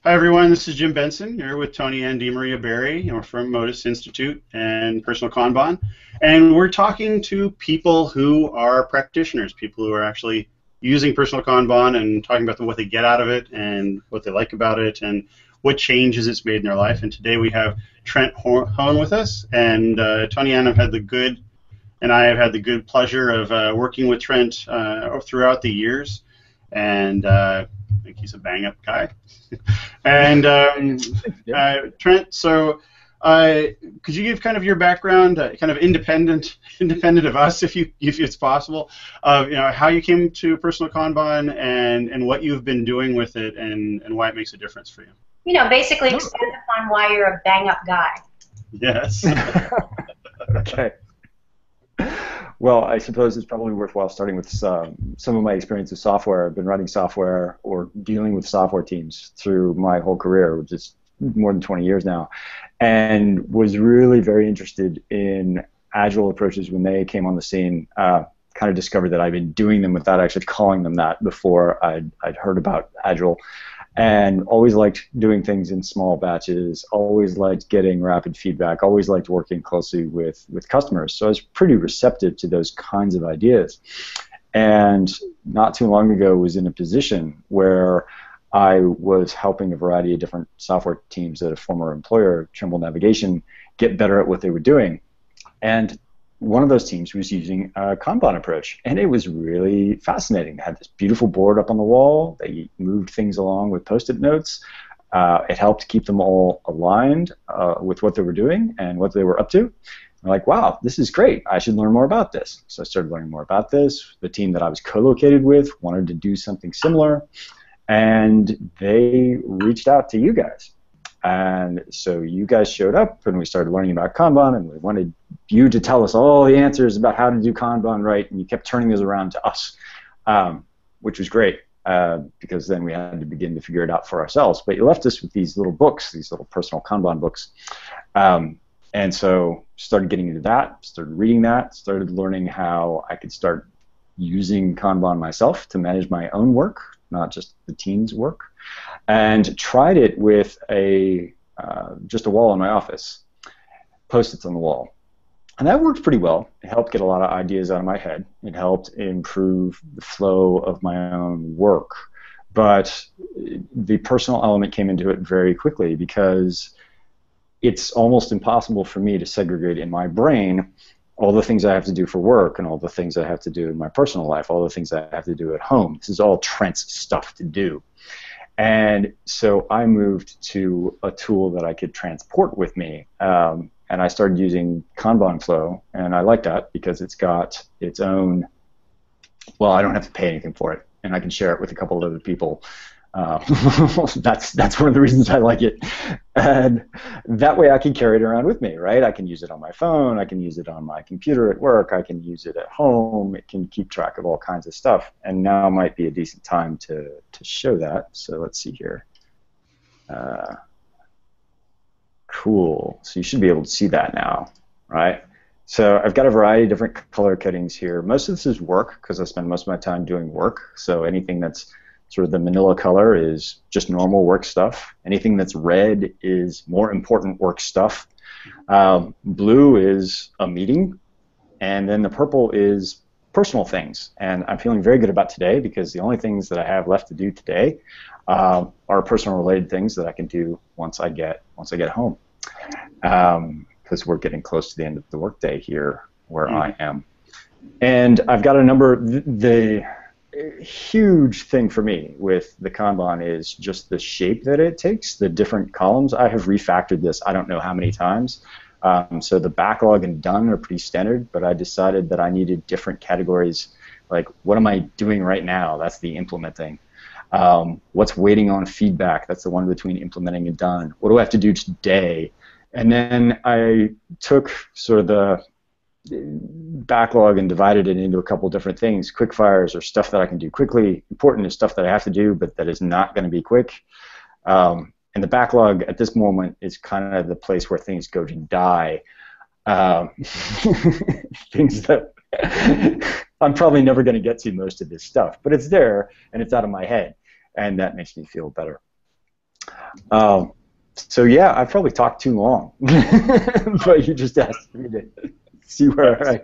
Hi everyone, this is Jim Benson here with Tonianne and DeMaria Barry, we're from Modus Institute and Personal Kanban, and we're talking to people who are practitioners, people who are actually using Personal Kanban and talking about what they get out of it and what they like about it and what changes it's made in their life. And today we have Trent Hone with us, and Tonianne I have had the good pleasure of working with Trent throughout the years, and I think he's a bang-up guy. And Trent, so could you give kind of your background, kind of independent of us, if it's possible, of how you came to Personal Kanban and what you've been doing with it and why it makes a difference for you? Basically expand upon why you're a bang-up guy. Yes. Okay. Well, I suppose it's probably worthwhile starting with some of my experience with software. I've been running software or dealing with software teams through my whole career, which is more than 20 years now, and was really very interested in agile approaches when they came on the scene. Kind of discovered that I'd been doing them without actually calling them that before I'd heard about agile. And always liked doing things in small batches, always liked getting rapid feedback, always liked working closely with customers. So I was pretty receptive to those kinds of ideas. And not too long ago was in a position where I was helping a variety of different software teams at a former employer, Trimble Navigation, get better at what they were doing. And one of those teams was using a Kanban approach, and it was really fascinating. They had this beautiful board up on the wall. They moved things along with Post-it notes. It helped keep them all aligned with what they were doing and what they were up to. I'm like, wow, this is great. I should learn more about this. So I started learning more about this. The team that I was co-located with wanted to do something similar, and they reached out to you guys. And so you guys showed up, and we started learning about Kanban, and we wanted you to tell us all the answers about how to do Kanban right, and you kept turning those around to us, which was great, because then we had to begin to figure it out for ourselves. But you left us with these little books, these little personal Kanban books, and so started getting into that, started reading that, started learning how I could start using Kanban myself to manage my own work, not just the team's work, and tried it with just a wall in my office, Post-its on the wall. And that worked pretty well. It helped get a lot of ideas out of my head. It helped improve the flow of my own work. But the personal element came into it very quickly because it's almost impossible for me to segregate in my brain all the things I have to do for work and all the things I have to do in my personal life, all the things I have to do at home. This is all Trent's stuff to do. And so I moved to a tool that I could transport with me, and I started using Kanban Flow, and I like that because it's got its own, well, I don't have to pay anything for it, and I can share it with a couple of other people. That's one of the reasons I like it. And that way I can carry it around with me, right? I can use it on my phone, I can use it on my computer at work, I can use it at home, it can keep track of all kinds of stuff. And now might be a decent time to show that. So let's see here. Cool. So you should be able to see that now, right? So I've got a variety of different color codings here. Most of this is work because I spend most of my time doing work. So anything that's sort of the manila color is just normal work stuff. Anything that's red is more important work stuff. Blue is a meeting. And then the purple is personal things. And I'm feeling very good about today because the only things that I have left to do today are personal related things that I can do once I get home. Because we're getting close to the end of the workday here where I am. And I've got a number, the huge thing for me with the Kanban is just the shape that it takes, the different columns. I have refactored this I don't know how many times. So the backlog and done are pretty standard, but I decided that I needed different categories, like what am I doing right now? That's the implementing. What's waiting on feedback? That's the one between implementing and done. What do I have to do today? And then I took sort of the backlog and divided it into a couple different things. Quick fires are stuff that I can do quickly. Important is stuff that I have to do, but that is not going to be quick. And the backlog at this moment is kind of the place where things go to die. Things that I'm probably never going to get to most of this stuff, but it's there and it's out of my head, and that makes me feel better. So yeah, I probably talked too long, but you just asked me to see where I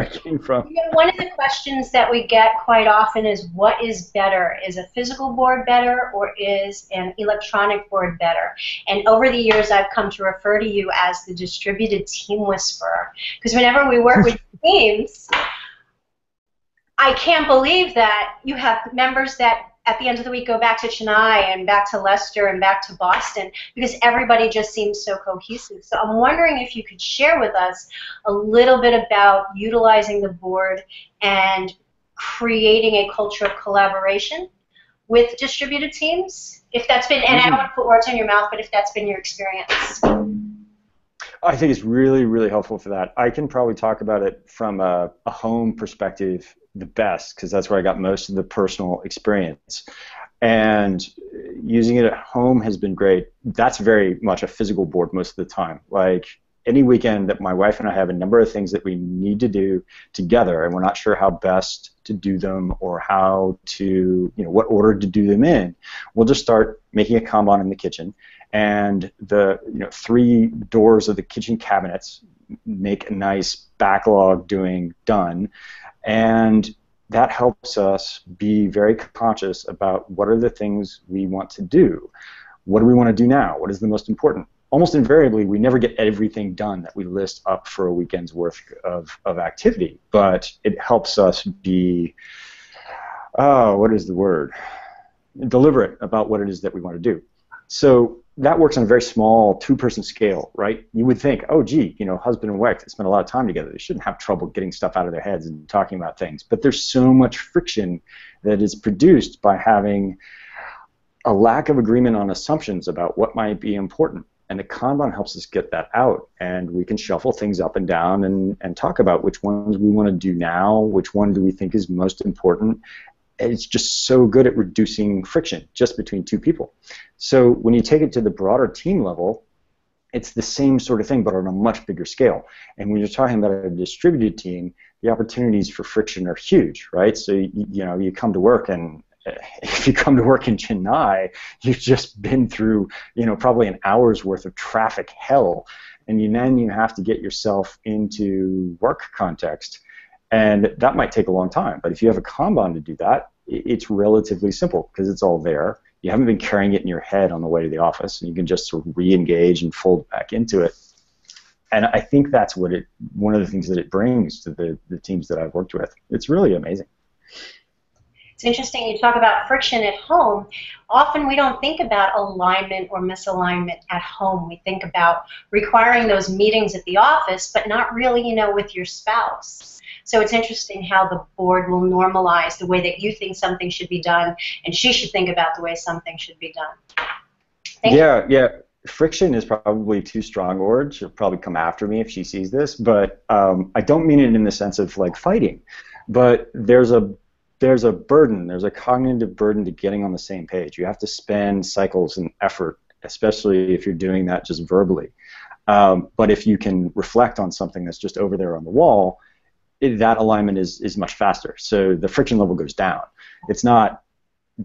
came from. You know, one of the questions that we get quite often is, what is better? Is a physical board better, or is an electronic board better? And over the years, I've come to refer to you as the distributed team whisperer, because whenever we work with teams, I can't believe that you have members that at the end of the week go back to Chennai and back to Leicester and back to Boston, because everybody just seems so cohesive. So I'm wondering if you could share with us a little bit about utilizing the board and creating a culture of collaboration with distributed teams, if that's been, and I don't want to put words in your mouth, but if that's been your experience. I think it's really, really helpful for that. I can probably talk about it from a home perspective the best, because that's where I got most of the personal experience. And using it at home has been great. That's very much a physical board most of the time. Like any weekend that my wife and I have a number of things that we need to do together, and we're not sure how best to do them or how to, what order to do them in, we'll just start making a Kanban in the kitchen. And the 3 doors of the kitchen cabinets make a nice backlog doing done, and that helps us be very conscious about what are the things we want to do. What do we want to do now? What is the most important? Almost invariably, we never get everything done that we list up for a weekend's worth of activity, but it helps us be, what is the word? Deliberate about what it is that we want to do. So that works on a very small 2-person scale, right? You would think, oh, gee, husband and wife, they spend a lot of time together. They shouldn't have trouble getting stuff out of their heads and talking about things. But there's so much friction that is produced by having a lack of agreement on assumptions about what might be important. And the Kanban helps us get that out, and we can shuffle things up and down and talk about which ones we want to do now, which one do we think is most important. It's just so good at reducing friction just between 2 people. So when you take it to the broader team level, it's the same sort of thing, but on a much bigger scale. And when you're talking about a distributed team, the opportunities for friction are huge, right? So you come to work, and if you come to work in Chennai, you've just been through probably an hour's worth of traffic hell, and then you have to get yourself into work context. And that might take a long time, but if you have a Kanban to do that, it's relatively simple because it's all there. You haven't been carrying it in your head on the way to the office, and you can just sort of re-engage and fold back into it. And I think that's one of the things that it brings to the teams that I've worked with. It's really amazing. It's interesting you talk about friction at home. Often we don't think about alignment or misalignment at home. We think about requiring those meetings at the office, but not really, with your spouse. So it's interesting how the board will normalize the way that you think something should be done, and she should think about the way something should be done. Yeah. Friction is probably too strong a word. She'll probably come after me if she sees this, but I don't mean it in the sense of like fighting. But there's a burden, there's a cognitive burden to getting on the same page. You have to spend cycles and effort, especially if you're doing that just verbally. But if you can reflect on something that's just over there on the wall, that alignment is much faster. So the friction level goes down. It's not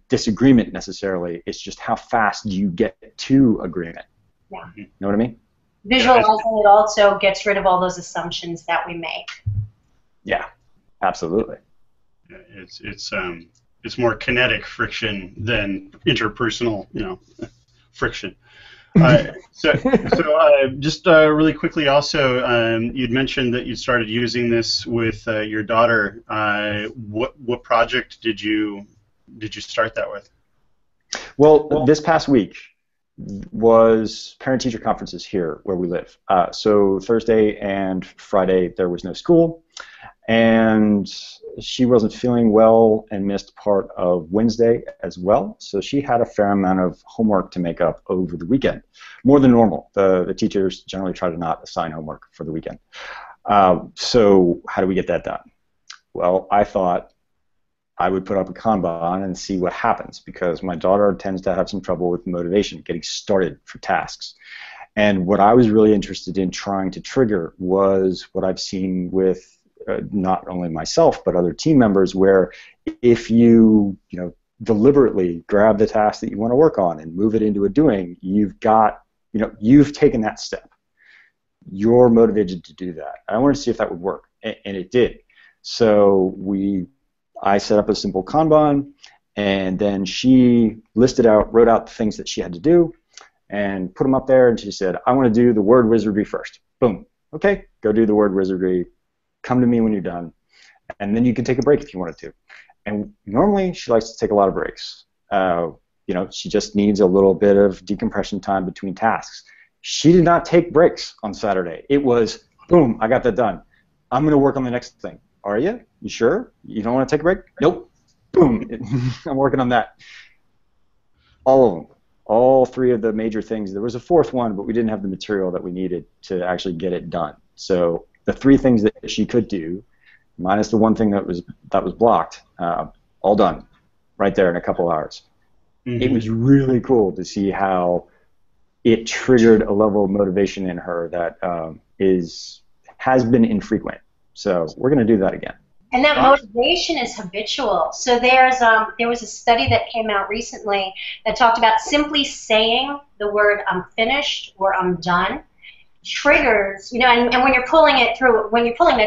disagreement necessarily, it's just how fast you get to agreement. Yeah. You know what I mean? Visualizing it also gets rid of all those assumptions that we make. Yeah, absolutely. It's more kinetic friction than interpersonal, friction. Just really quickly, also, you'd mentioned that you started using this with your daughter. What project did you start that with? Well, this past week was parent-teacher conferences here where we live. So Thursday and Friday there was no school, and she wasn't feeling well and missed part of Wednesday as well. So she had a fair amount of homework to make up over the weekend, more than normal. The teachers generally try to not assign homework for the weekend. So how do we get that done? Well, I thought I would put up a Kanban and see what happens, because my daughter tends to have some trouble with motivation, getting started for tasks. And what I was really interested in trying to trigger was what I've seen with not only myself but other team members, where if you deliberately grab the task that you want to work on and move it into a doing, you've taken that step. You're motivated to do that. I wanted to see if that would work, and it did. So I set up a simple Kanban, and then she wrote out the things that she had to do, and put them up there, and she said, I want to do the word wizardry first. Boom. Okay, go do the word wizardry. Come to me when you're done, and then you can take a break if you wanted to. And normally she likes to take a lot of breaks. She just needs a little bit of decompression time between tasks. She did not take breaks on Saturday. It was, boom, I got that done. I'm going to work on the next thing. Are you? You sure? You don't want to take a break? Nope. Boom. I'm working on that. All of them. All three of the major things. There was a fourth one, but we didn't have the material that we needed to actually get it done. So the three things that she could do, minus the one thing that was blocked, all done right there in a couple hours. Mm-hmm. It was really cool to see how it triggered a level of motivation in her that has been infrequent. So we're going to do that again. And that motivation is habitual. So there was a study that came out recently that talked about simply saying the word "I'm finished" or "I'm done" triggers, and when you're pulling that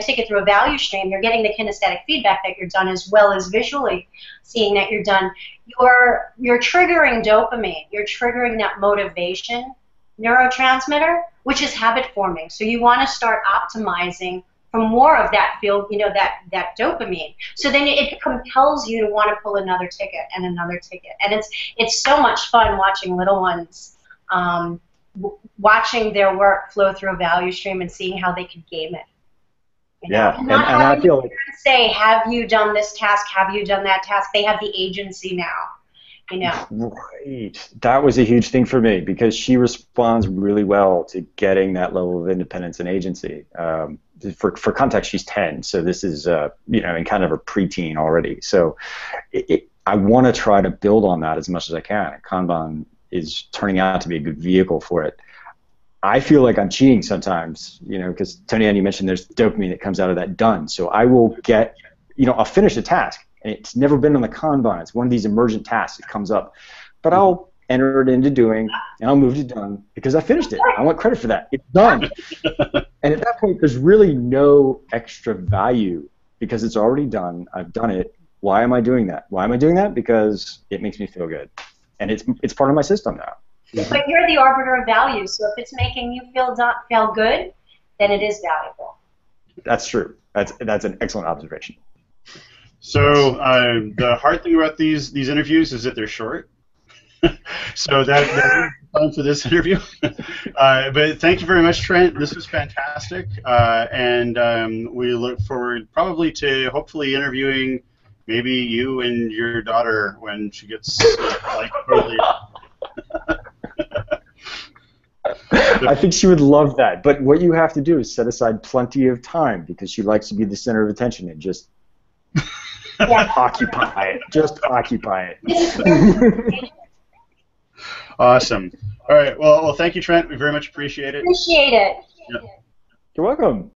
ticket through a value stream, you're getting the kinesthetic feedback that you're done, as well as visually seeing that you're done. You're triggering dopamine. You're triggering that motivation neurotransmitter, which is habit forming. So you want to start optimizing for more of that that dopamine. So then it compels you to want to pull another ticket and another ticket. And it's so much fun watching little ones, watching their work flow through a value stream and seeing how they could game it. Yeah, and I feel like say, have you done this task? Have you done that task? They have the agency now. Right. That was a huge thing for me because she responds really well to getting that level of independence and agency. For context, she's 10, so this is in kind of a preteen already. So I want to try to build on that as much as I can. And Kanban is turning out to be a good vehicle for it. I feel like I'm cheating sometimes, because Tonianne, you mentioned there's dopamine that comes out of that done. So I will get, I'll finish a task, and it's never been on the Kanban. It's one of these emergent tasks that comes up. But I'll enter it into doing, and I'll move to done because I finished it. I want credit for that. It's done. And at that point, there's really no extra value because it's already done. I've done it. Why am I doing that? Why am I doing that? Because it makes me feel good. And it's part of my system now. But you're the arbiter of value, so if it's making you feel good, then it is valuable. That's true. That's an excellent observation. So the hard thing about these interviews is that they're short. So that's fun for this interview. But thank you very much, Trent. This was fantastic, and we look forward probably to hopefully interviewing maybe you and your daughter when she gets totally. I think she would love that. But what you have to do is set aside plenty of time because she likes to be the center of attention and just occupy it. Just occupy it. Awesome. All right. Well, thank you, Trent. We very much appreciate it. Appreciate it. Yeah. You're welcome.